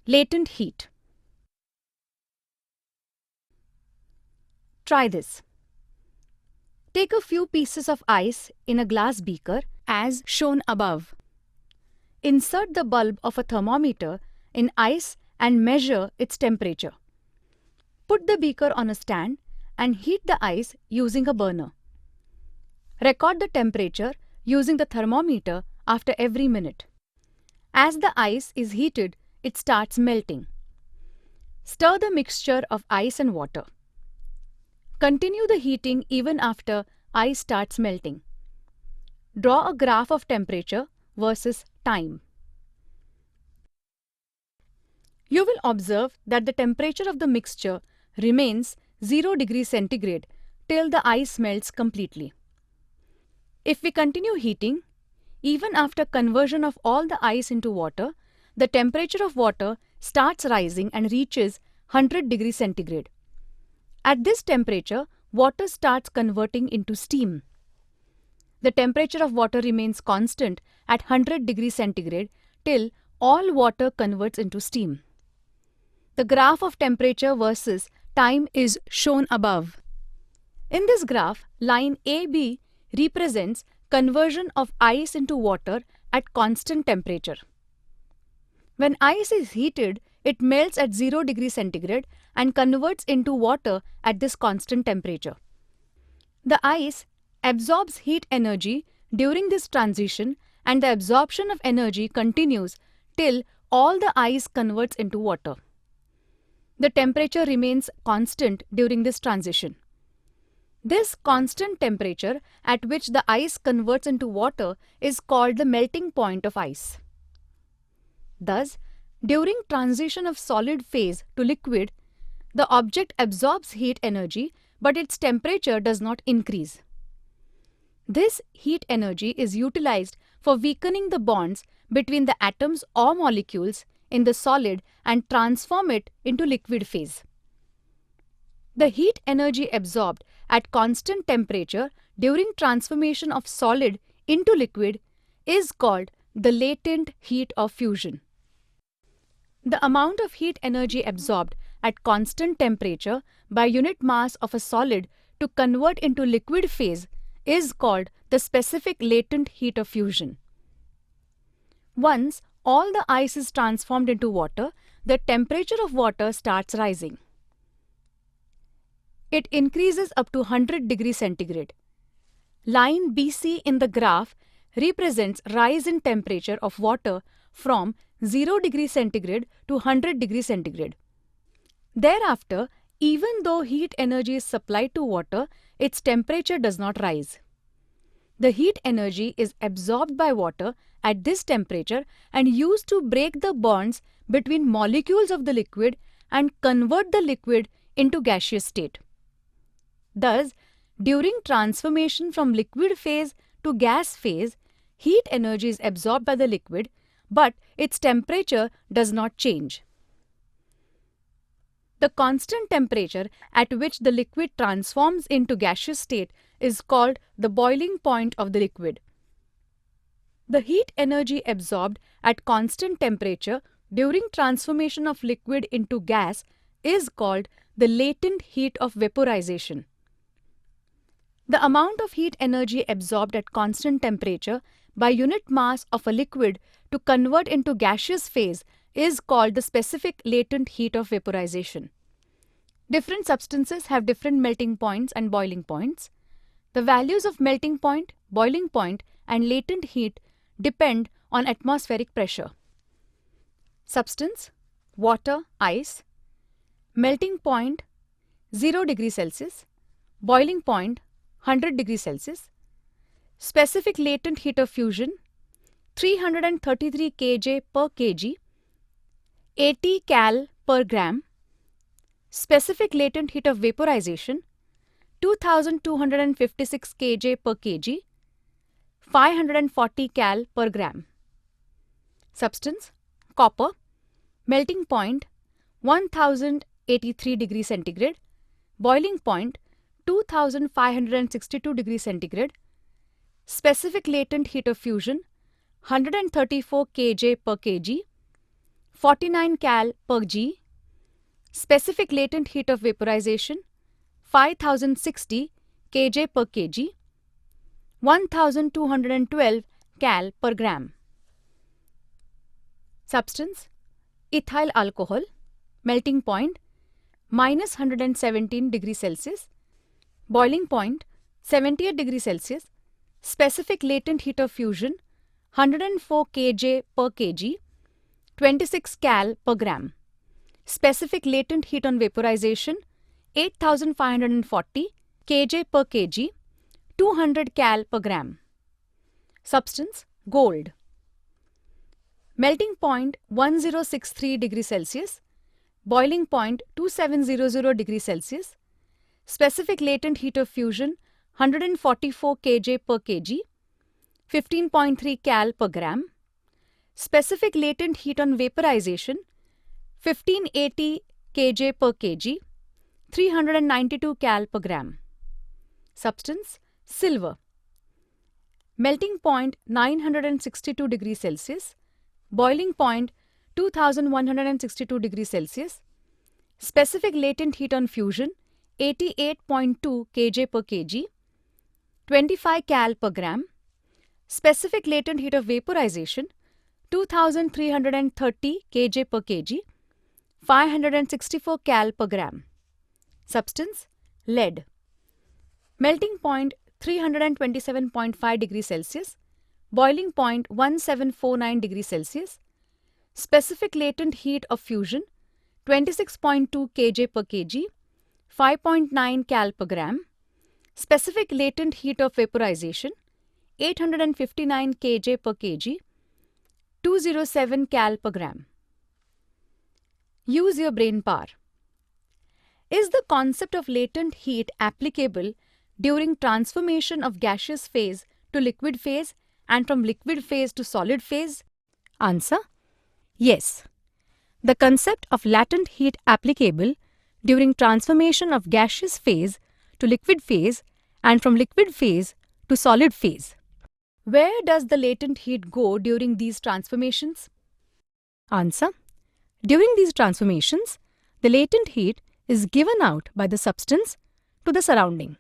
Latent heat. Try this. Take a few pieces of ice in a glass beaker as shown above. Insert the bulb of a thermometer in ice and measure its temperature. Put the beaker on a stand and heat the ice using a burner. Record the temperature using the thermometer after every minute. As the ice is heated, it starts melting. Stir the mixture of ice and water. Continue the heating even after ice starts melting. Draw a graph of temperature versus time. You will observe that the temperature of the mixture remains 0 degrees centigrade till the ice melts completely. If we continue heating, even after conversion of all the ice into water, the temperature of water starts rising and reaches 100 degrees centigrade. At this temperature, water starts converting into steam. The temperature of water remains constant at 100 degrees centigrade till all water converts into steam. The graph of temperature versus time is shown above. In this graph, line AB represents conversion of ice into water at constant temperature. When ice is heated, it melts at 0 degrees centigrade and converts into water at this constant temperature. The ice absorbs heat energy during this transition, and the absorption of energy continues till all the ice converts into water. The temperature remains constant during this transition. This constant temperature at which the ice converts into water is called the melting point of ice. Thus, during transition of solid phase to liquid, the object absorbs heat energy, but its temperature does not increase. This heat energy is utilized for weakening the bonds between the atoms or molecules in the solid and transform it into liquid phase. The heat energy absorbed at constant temperature during transformation of solid into liquid is called the latent heat of fusion. The amount of heat energy absorbed at constant temperature by unit mass of a solid to convert into liquid phase is called the specific latent heat of fusion. Once all the ice is transformed into water, the temperature of water starts rising. It increases up to 100 degrees centigrade. Line BC in the graph represents rise in temperature of water from 0 degrees centigrade to 100 degrees centigrade. Thereafter, even though heat energy is supplied to water, its temperature does not rise. The heat energy is absorbed by water at this temperature and used to break the bonds between molecules of the liquid and convert the liquid into gaseous state. Thus, during transformation from liquid phase to gas phase, heat energy is absorbed by the liquid, but its temperature does not change. The constant temperature at which the liquid transforms into gaseous state is called the boiling point of the liquid. The heat energy absorbed at constant temperature during transformation of liquid into gas is called the latent heat of vaporization. The amount of heat energy absorbed at constant temperature by unit mass of a liquid to convert into gaseous phase is called the specific latent heat of vaporization. Different substances have different melting points and boiling points. The values of melting point, boiling point, and latent heat depend on atmospheric pressure. Substance, water, ice. Melting point, 0 degrees Celsius. Boiling point, 100 degrees Celsius. Specific latent heat of fusion, 333 kJ per kg, 80 cal per gram. Specific latent heat of vaporization, 2256 kJ per kg, 540 cal per gram. Substance, copper. Melting point, 1083 degrees centigrade. Boiling point, 2562 degrees centigrade. Specific latent heat of fusion, 134 kJ per kg, 49 cal per G. Specific latent heat of vaporization 5060 kJ per kg. 1212 cal per gram. Substance: ethyl alcohol. Melting point -117 degrees Celsius. Boiling point 78 degrees Celsius. Specific latent heat of fusion 104 kJ per kg. 26 cal per gram. Specific latent heat on vaporization 8540 kJ per kg. 200 cal per gram. Substance: gold. Melting point 1063 degrees Celsius. Boiling point 2700 degrees Celsius. Specific latent heat of fusion 144 kJ per kg. 15.3 cal per gram. Specific latent heat on vaporization 1580 kJ per kg. 392 cal per gram. Substance: silver. Melting point 962 degrees Celsius. Boiling point 2162 degrees Celsius. Specific latent heat on fusion 88.2 kJ per kg. 25 cal per gram. Specific latent heat of vaporization 2330 kJ per kg. 564 cal per gram. Substance: lead. Melting point 327.5 degrees Celsius. Boiling point 1749 degrees Celsius. Specific latent heat of fusion 26.2 kJ per kg. 5.9 cal per gram. Specific latent heat of vaporization 859 kJ per kg. 207 cal per gram. Use your brain power. Is the concept of latent heat applicable during transformation of gaseous phase to liquid phase and from liquid phase to solid phase? Answer: yes. The concept of latent heat applicable during transformation of gaseous phase to liquid phase and from liquid phase to solid phase. Where does the latent heat go during these transformations? Answer: during these transformations, the latent heat is given out by the substance to the surrounding.